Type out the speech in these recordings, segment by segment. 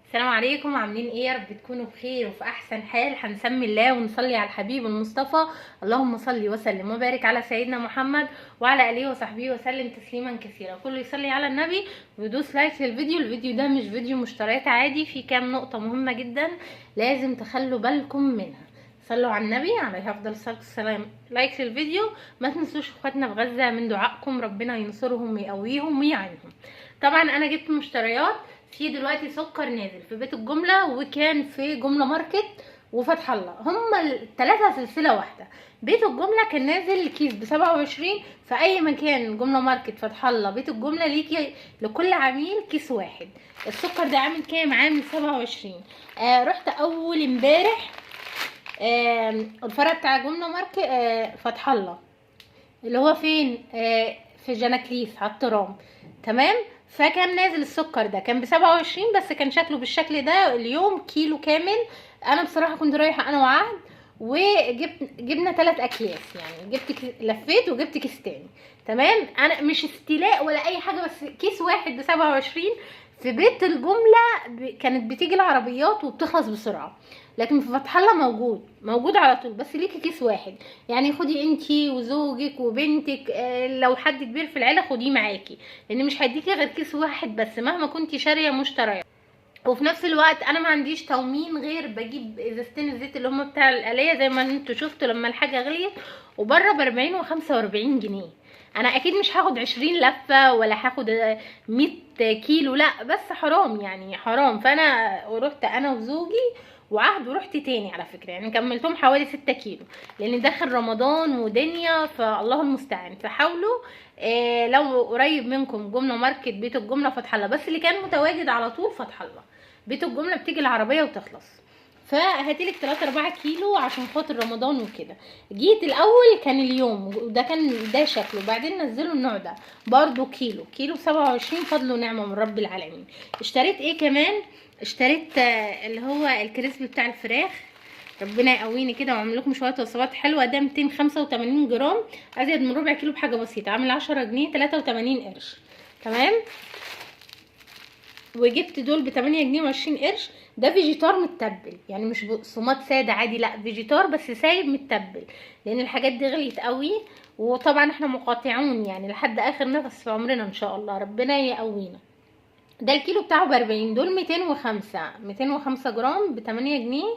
السلام عليكم، عاملين ايه؟ يا رب تكونوا بخير وفي احسن حال. هنسمي الله ونصلي على الحبيب المصطفى. اللهم صل وسلم وبارك على سيدنا محمد وعلى اله وصحبه وسلم تسليما كثيرا. كله يصلي على النبي ويدوس لايك للفيديو. الفيديو ده مش فيديو مشتريات عادي، في كام نقطة مهمة جدا لازم تخلوا بالكم منها. صلوا على النبي عليه افضل الصلاه والسلام. لايك للفيديو. ما تنسوش اخواتنا في غزه من دعائكم، ربنا ينصرهم ويقويهم ويعينهم. طبعا انا جبت مشتريات. في دلوقتي سكر نازل في بيت الجمله، وكان في جمله ماركت وفتح الله، هما الثلاثه سلسله واحده. بيت الجمله كان نازل كيس ب27، في اي مكان جمله ماركت فتح الله بيت الجمله ليكي لكل عميل كيس واحد. السكر ده عامل كام؟ عامل 27. رحت اول امبارح الفرع بتاع جمله ماركت فتح الله، اللي هو فين؟ في جناكليس على الترام. تمام. فكان نازل السكر ده كان ب27، بس كان شكله بالشكل ده اليوم كيلو كامل. انا بصراحه كنت رايحه انا وعهد، جبنا 3 اكياس، يعني لفيت وجبت كيس تاني. تمام. انا مش استيلاء ولا اي حاجه، بس كيس واحد ب27 في بيت الجمله كانت بتيجي العربيات وبتخلص بسرعه، لكن في فتح الله موجود على طول، بس ليكي كيس واحد. يعني خدي انتي وزوجك وبنتك، لو حد كبير في العيله خديه معاكي، لان مش هيديكي غير كيس واحد بس مهما كنتي شاريه مشتريات. وفي نفس الوقت انا ما عنديش تومين، غير بجيب ازازتين الزيت اللي هم بتاع القلايه زي ما انتوا شفتوا لما الحاجه غليت، وبره ب40 و45 جنيه. انا اكيد مش هاخد 20 لفه ولا هاخد 100 كيلو، لا بس حرام، يعني حرام. فانا رحت انا وزوجي وعهد، ورحت تاني على فكره، يعني كملتهم حوالي 6 كيلو، لان داخل رمضان ودنيا، فالله المستعان. فحاولوا لو قريب منكم جمله ماركت بيت الجمله فتح الله، بس اللي كان متواجد على طول فتح الله بيت الجمله، بتيجي العربيه وتخلص. فهاتيلك 3-4 كيلو عشان خاطر رمضان وكده. جيت الاول كان اليوم وده كان ده شكله، بعدين نزلوا النوع ده برضو كيلو 27، فضل ونعمه من رب العالمين. اشتريت ايه كمان؟ اشتريت اللي هو الكريسبي بتاع الفراخ. ربنا يقويني كده واعمل لكم شويه وصفات حلوه. ده 285 جرام، ازيد من ربع كيلو بحاجه بسيطه، عامل 10 جنيه 83 قرش. تمام. وجبت دول ب8 جنيه و20 قرش. ده فيجيتار متبل، يعني مش بقسماط ساده عادي، لا فيجيتار بس سايب متبل، لان الحاجات دي غليت قوي. وطبعا احنا مقاطعون يعني لحد اخر نفس في عمرنا ان شاء الله، ربنا يقوينا. ده الكيلو بتاعه ب40، دول 205 جرام ب8 جنيه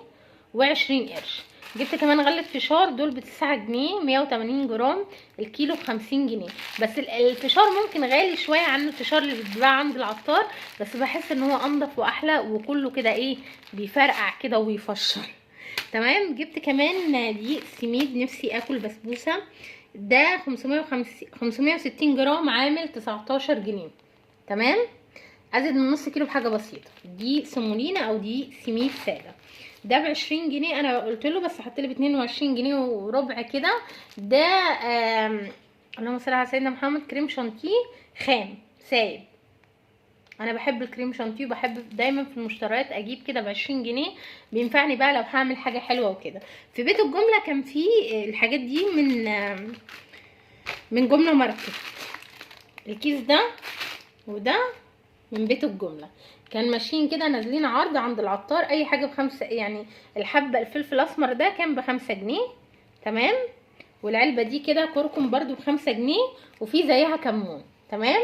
و20 قرش. جبت كمان غلة فشار، دول ب9 جنيه 180 جرام، الكيلو ب50 جنيه. بس الفشار ممكن غالي شوية عن الفشار اللي بيتباع عند العطار، بس بحس ان هو انضف واحلى، وكله كده ايه بيفرقع كده ويفشر. تمام. جبت كمان دقيق سميد، نفسي اكل بسبوسة. ده 560 جرام، عامل 19 جنيه. تمام. ازيد من نص كيلو بحاجه بسيطه. دي سمولينا او دي سميد ساده، ده ب20 جنيه. انا قلت له بس حط لي ب22 جنيه وربع كده. ده اللهم صل على سيدنا محمد، كريم شانتيه خام سايب. انا بحب الكريم شانتيه، وبحب دايما في المشتريات اجيب كده ب20 جنيه، بينفعني بقى لو هعمل حاجه حلوه وكده. في بيت الجمله كان في الحاجات دي من جمله ماركت. الكيس ده وده من بيت الجمله، كان ماشيين كده نازلين عرض عند العطار، اي حاجه ب5، يعني الحبه الفلفل الاسمر ده كان ب5 جنيه. تمام. والعلبه دي كده كركم برضو ب5 جنيه، وفي زيها كمون. تمام.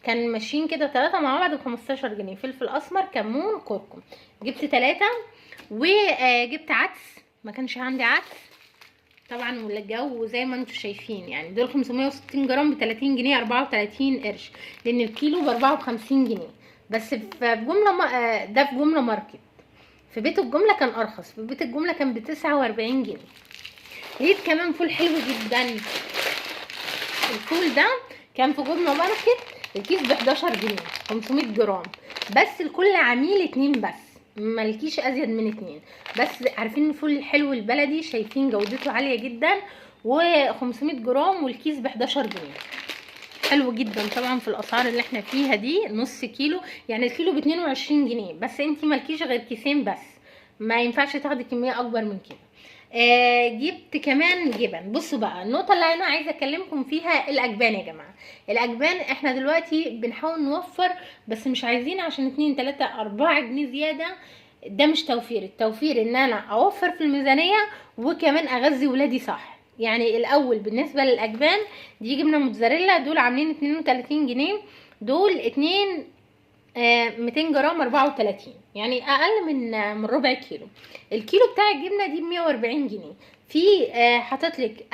كان ماشيين كده 3 مع بعض ب15 جنيه، فلفل اسمر كمون كركم. جبت 3. وجبت عدس، ما كانش عندي عدس طبعا، والجو زي ما انتم شايفين، يعني دول 560 جرام ب30 جنيه 34 قرش، لان الكيلو ب54 جنيه. بس في جمله ده في جمله ماركت. في بيت الجمله كان ارخص، في بيت الجمله كان ب49 جنيه. لقيت كمان فول حلو جدا. الفول ده كان في جمله ماركت الكيس ب11 جنيه 500 جرام، بس لكل عميل 2 بس، ملكيش ازيد من 2 بس. عارفين الفول الحلو البلدي، شايفين جودته عاليه جدا، و500 جرام والكيس ب11 جنيه. حلو جدا طبعا في الاسعار اللي احنا فيها دي. نص كيلو يعني الكيلو ب22 جنيه، بس انتي مالكيش غير كيسين بس، ما ينفعش تاخدي كميه اكبر من كده. جبت كمان جبن. بصوا بقى النقطه اللي انا عايزه اكلمكم فيها، الاجبان يا جماعه. الاجبان احنا دلوقتي بنحاول نوفر، بس مش عايزين عشان 2 3 4 جنيه زياده. ده مش توفير. التوفير ان انا اوفر في الميزانيه وكمان اغذي ولادي صح. يعني الاول بالنسبه للاجبان، دي جبنه موتزاريلا، دول عاملين 32 جنيه. دول 200 جرام 34، يعني اقل من ربع كيلو. الكيلو بتاع الجبنه دي ب 140 جنيه. في حاطط لك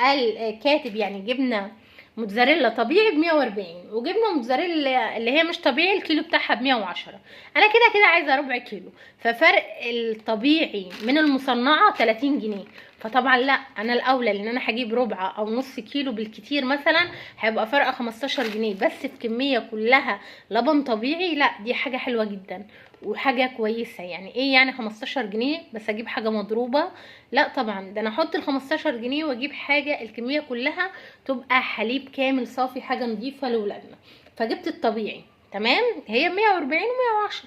كاتب يعني جبنه موتزاريلا طبيعي ب 140، وجبنه موتزاريلا اللي هي مش طبيعي الكيلو بتاعها ب 110. انا كده كده عايزه ربع كيلو، ففرق الطبيعي من المصنعه 30 جنيه. فطبعا لا، انا الاولى ان انا هجيب ربع او نص كيلو بالكتير مثلا، هيبقى فرق 15 جنيه، بس في كميه كلها لبن طبيعي. لا دي حاجه حلوه جدا وحاجه كويسه. يعني ايه يعني 15 جنيه بس اجيب حاجه مضروبه؟ لا طبعا، ده انا احط ال 15 جنيه واجيب حاجه الكميه كلها تبقى حليب كامل صافي، حاجه نظيفه لاولادنا. فجبت الطبيعي تمام، هي 140 و110،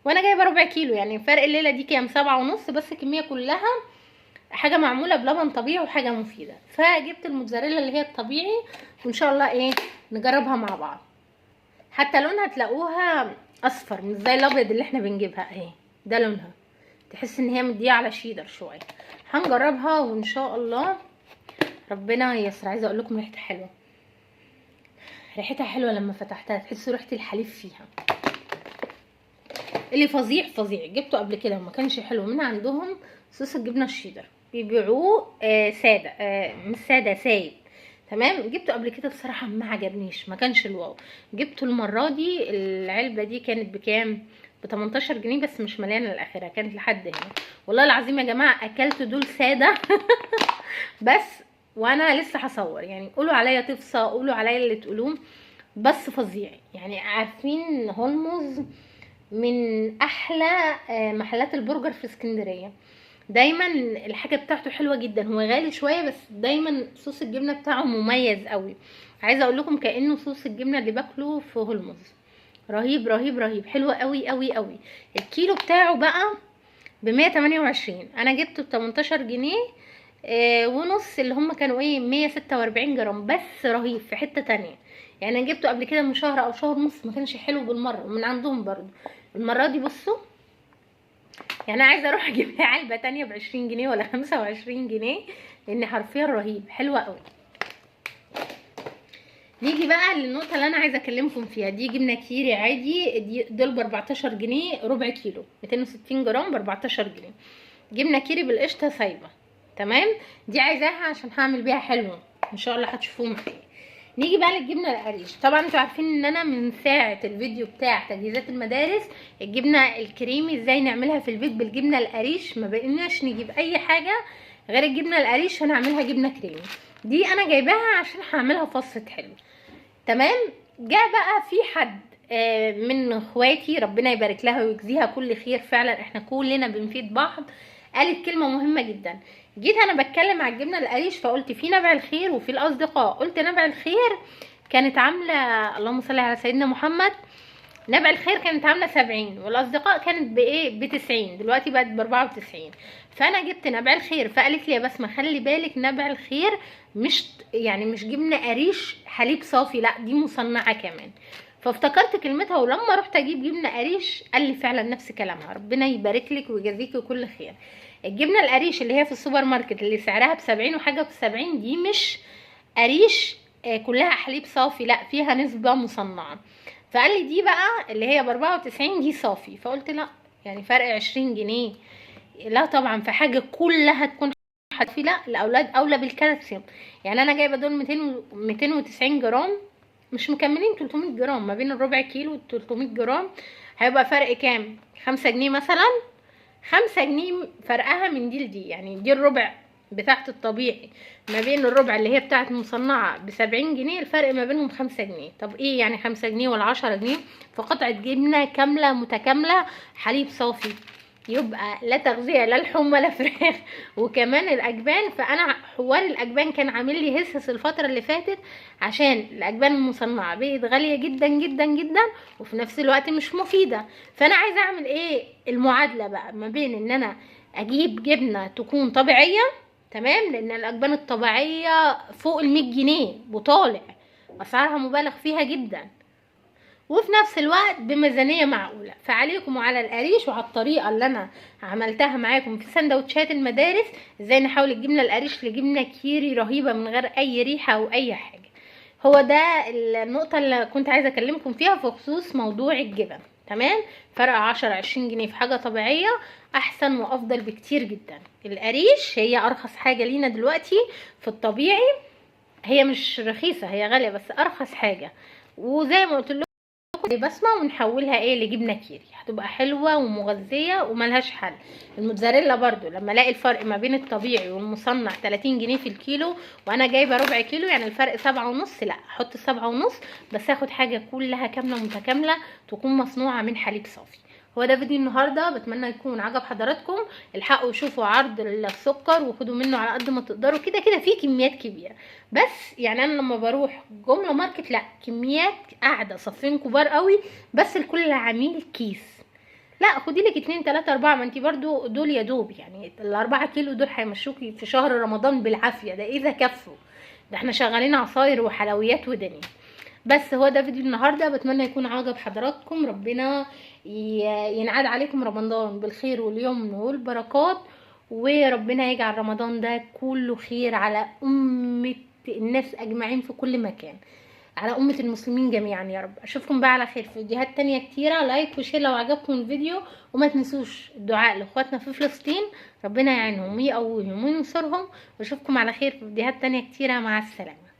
وانا جايبه ربع كيلو، يعني فرق الليله دي كام؟ 7.5، بس الكميه كلها حاجه معموله بلبن طبيعي وحاجه مفيده. فجبت الموتزاريلا اللي هي الطبيعي، وان شاء الله ايه نجربها مع بعض. حتى لونها تلاقوها اصفر مش زي الابيض اللي احنا بنجيبها اهي، ده لونها تحس ان هي مديه على شيدر شويه. هنجربها وان شاء الله ربنا ييسر. عايزه اقول لكم ريحتها حلوه، ريحتها حلوه لما فتحتها تحسوا ريحه الحليب فيها. اللي فظيع فظيع جبته قبل كده وما كانش حلو من عندهم، صوص الجبنه الشيدر بيبيعوه ساده، مش ساده، سايب تمام. جبته قبل كده بصراحه ما عجبنيش، ما كانش الواو. جبته المره دي، العلبه دي كانت بكام؟ ب 18 جنيه، بس مش مليانه الاخيره، كانت لحد هنا. والله العظيم يا جماعه اكلت دول ساده بس. وانا لسه هصور، يعني قولوا عليا تفصى، قولوا عليا اللي تقولوه، بس فظيع. يعني عارفين هولموز من احلى محلات البرجر في اسكندريه، دايما الحاجه بتاعته حلوه جدا. هو غالي شويه بس دايما صوص الجبنه بتاعه مميز قوي. عايزه اقول لكم كانه صوص الجبنه اللي باكله في هولموز. رهيب رهيب رهيب، حلو قوي قوي قوي. الكيلو بتاعه بقى ب 128، انا جبته ب 18 جنيه ونص، اللي هم كانوا ايه 146 جرام. بس رهيب في حته تانية. يعني انا جبته قبل كده من شهر او شهر ونص، ما كانش حلو بالمره، ومن عندهم برضو. المره دي بصوا، يعني انا عايزه اروح اجيب علبه تانية ب 20 جنيه ولا 25 جنيه، لان حرفيا رهيب، حلوه قوي. نيجي بقى للنقطه اللي انا عايزه اكلمكم فيها. دي جبنه كيري عادي، دول ب 14 جنيه ربع كيلو، 260 جرام ب 14 جنيه. جبنه كيري بالقشطه سايبه تمام. دي عايزاها عشان هعمل بيها حلو ان شاء الله، هتشوفوه معايا. نيجي بقى للجبنه القريش. طبعا انتوا عارفين ان انا من ساعه الفيديو بتاع تجهيزات المدارس، الجبنه الكريمي ازاي نعملها في البيت بالجبنه القريش، ما بقيناش نجيب اي حاجه غير الجبنه القريش هنعملها جبنه كريمي. دي انا جايباها عشان هعملها فصة حلو تمام. جاء بقى في حد من اخواتي، ربنا يبارك لها ويجزيها كل خير، فعلا احنا كلنا بنفيد بعض، قالت كلمه مهمه جدا. جيت انا بتكلم على الجبنه القريش فقلت في نبع الخير وفي الاصدقاء. قلت نبع الخير كانت عامله، اللهم صل على سيدنا محمد، نبع الخير كانت عامله 70، والاصدقاء كانت بايه ب 90، دلوقتي بقت ب 94. فانا جبت نبع الخير، فقالت لي يا بسمه خلي بالك نبع الخير مش يعني مش جبنه قريش حليب صافي، لا دي مصنعه كمان. فافتكرت كلمتها، ولما رحت اجيب جبنه قريش قال لي فعلا نفس كلامها، ربنا يبارك لك ويجازيكي كل خير. الجبنه القريش اللي هي في السوبر ماركت اللي سعرها ب70 وحاجه ب70، دي مش قريش كلها حليب صافي، لا فيها نسبه مصنعه. فقال لي دي بقى اللي هي ب 94 دي صافي. فقلت لا، يعني فرق 20 جنيه، لا طبعا في حاجه كلها تكون صافي، لا الاولاد اولى بالكالسيوم. يعني انا جايبه دول 290 جرام، مش مكملين 300 جرام، ما بين الربع كيلو و 300 جرام هيبقى فرق كام؟ 5 جنيه مثلا. 5 جنيه فرقها من دي لدي، يعني دي الربع بتاعت الطبيعي ما بين الربع اللي هي بتاعت المصنعة ب70 جنيه، الفرق ما بينهم 5 جنيه. طب ايه يعني 5 جنيه ولا 10 جنيه في قطعة جبنة كاملة متكاملة حليب صافي؟ يبقى لا تغذية لا لحوم ولا فراخ. وكمان الاجبان، فانا حوار الاجبان كان عامل لي هسس الفترة اللي فاتت، عشان الاجبان المصنعة بقت غالية جدا جدا جدا، وفي نفس الوقت مش مفيدة. فانا عايزة اعمل ايه المعادلة بقى ما بين ان انا اجيب جبنة تكون طبيعية تمام، لان الاجبان الطبيعيه فوق ال100 جنيه وطالع، اسعارها مبالغ فيها جدا، وفي نفس الوقت بميزانيه معقوله. فعليكم وعلى القريش وعلى الطريقه اللي انا عملتها معاكم في سندوتشات المدارس، ازاي نحول الجبنه القريش لجبنه كيري رهيبه من غير اي ريحه او اي حاجه. هو ده النقطه اللي كنت عايزه اكلمكم فيها في خصوص موضوع الجبن. تمام، فرق 10-20 جنيه في حاجه طبيعيه احسن وافضل بكتير جدا. القريش هي ارخص حاجه لينا دلوقتي في الطبيعي، هي مش رخيصه، هي غاليه بس ارخص حاجه. وزي ما قلت لكم بسمة ونحولها ايه لجبنه كيري، هتبقى حلوه ومغذيه وملهاش حل. الموتزاريلا برضو لما الاقي الفرق ما بين الطبيعي والمصنع 30 جنيه في الكيلو، وانا جايبه ربع كيلو يعني الفرق 7.5، لا احط 7.5 بس اخد حاجه كلها كامله متكامله تكون مصنوعه من حليب صافي. هو ده فيديو النهارده، بتمنى يكون عجب حضراتكم. الحقوا شوفوا عرض السكر وخدوا منه على قد ما تقدروا، كده كده فيه كميات كبيره. بس يعني انا لما بروح جمله ماركت لا كميات قاعده صفين كبار قوي، بس لكل عميل كيس. لا خدي لك 2 3 4، ما انت برضو دول يا دوب يعني ال4 كيلو دول هيمشوكي في شهر رمضان بالعافيه، ده اذا كفوا، ده احنا شغالين عصاير وحلويات ودنيا. بس هو ده فيديو النهارده، بتمنى يكون عجب حضراتكم. ربنا ينعاد عليكم رمضان بالخير واليمن والبركات، وربنا يجعل رمضان ده كله خير على أمة الناس أجمعين في كل مكان، على أمة المسلمين جميعا يا رب. أشوفكم بقى على خير في فيديوهات تانية كتيرة. لايك وشير لو عجبكم الفيديو، وما تنسوش الدعاء لإخواتنا في فلسطين، ربنا يعينهم ويقويهم وينصرهم. وأشوفكم على خير في فيديوهات تانية كتيرة. مع السلامة.